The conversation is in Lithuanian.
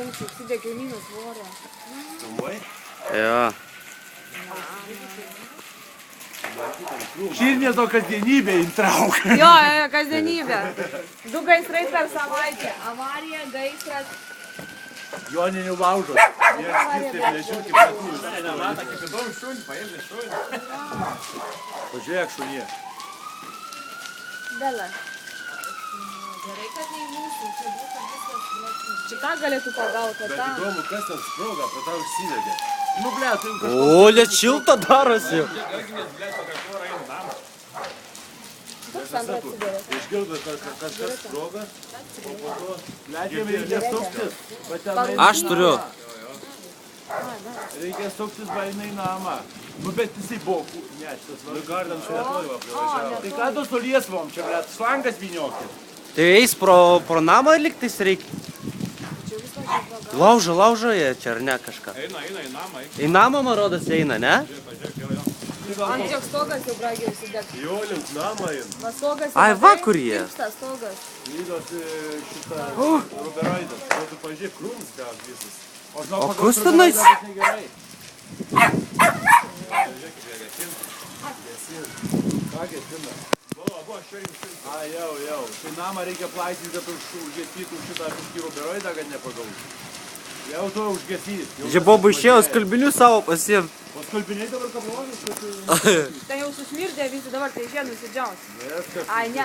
Užsidėk jaunimą svorą. Galvoji? Jo. Širnėto kasdienybė įtrauk. Jo, kasdienybė. 2 gaisrai per savaitę. Avarija, gaisras. Joninių laužos. Jie skirti plėšių kaip lietuvius. Nematą, kaip įdomu šunį, paėmė šunį. Pažiūrėk šunį. Bela. Gerai, kad ne į mūsų. Čia būtų viskas. Šitą galėtų pagauti. Bet įdomu, kas ten sproga, po to užsidegė. Nu, ble, tai jau kažkas... O, liet šilta darosi. Koks Sandra atsidėrė? Išgirdo, kažkas sproga, o po to... Leidžiam reikia suktis. Aš turiu. Reikia suktis, va jinai namą. Nu, bet jisai buvo... Ne, šitas Lugardam švietoj va privažiavo. Tai ką tu su liesvom čia, ble, šlangas vyniokit. Tai eis pro namą liktais reikia. Laužo jie čia ar ne kažką. Eina į namą. Į namą, man rodos, eina, ne? Ant tiek stogas jau bragiai užsidėk. Jo, link namą eina. Va stogas Ai, va, kur jie. Tirpsta stogas. Lydos šitą ruberaidas. Tu pažiūrėk, krūms gal visas. O kus tenais? Ką getina? A, jau. Tai namą reikia plaisyti, kad užgesytų šitą piskį ruberoidą, kad nepagautų. Jau to užgesyti. Čia Bobu išėjo skalbinių savo pasiim. O skalbiniai dabar kablonus, kad... Ten jau susmirdė visi dabar, tai išėjo nusidžiaus. Viskas. Ai, ne.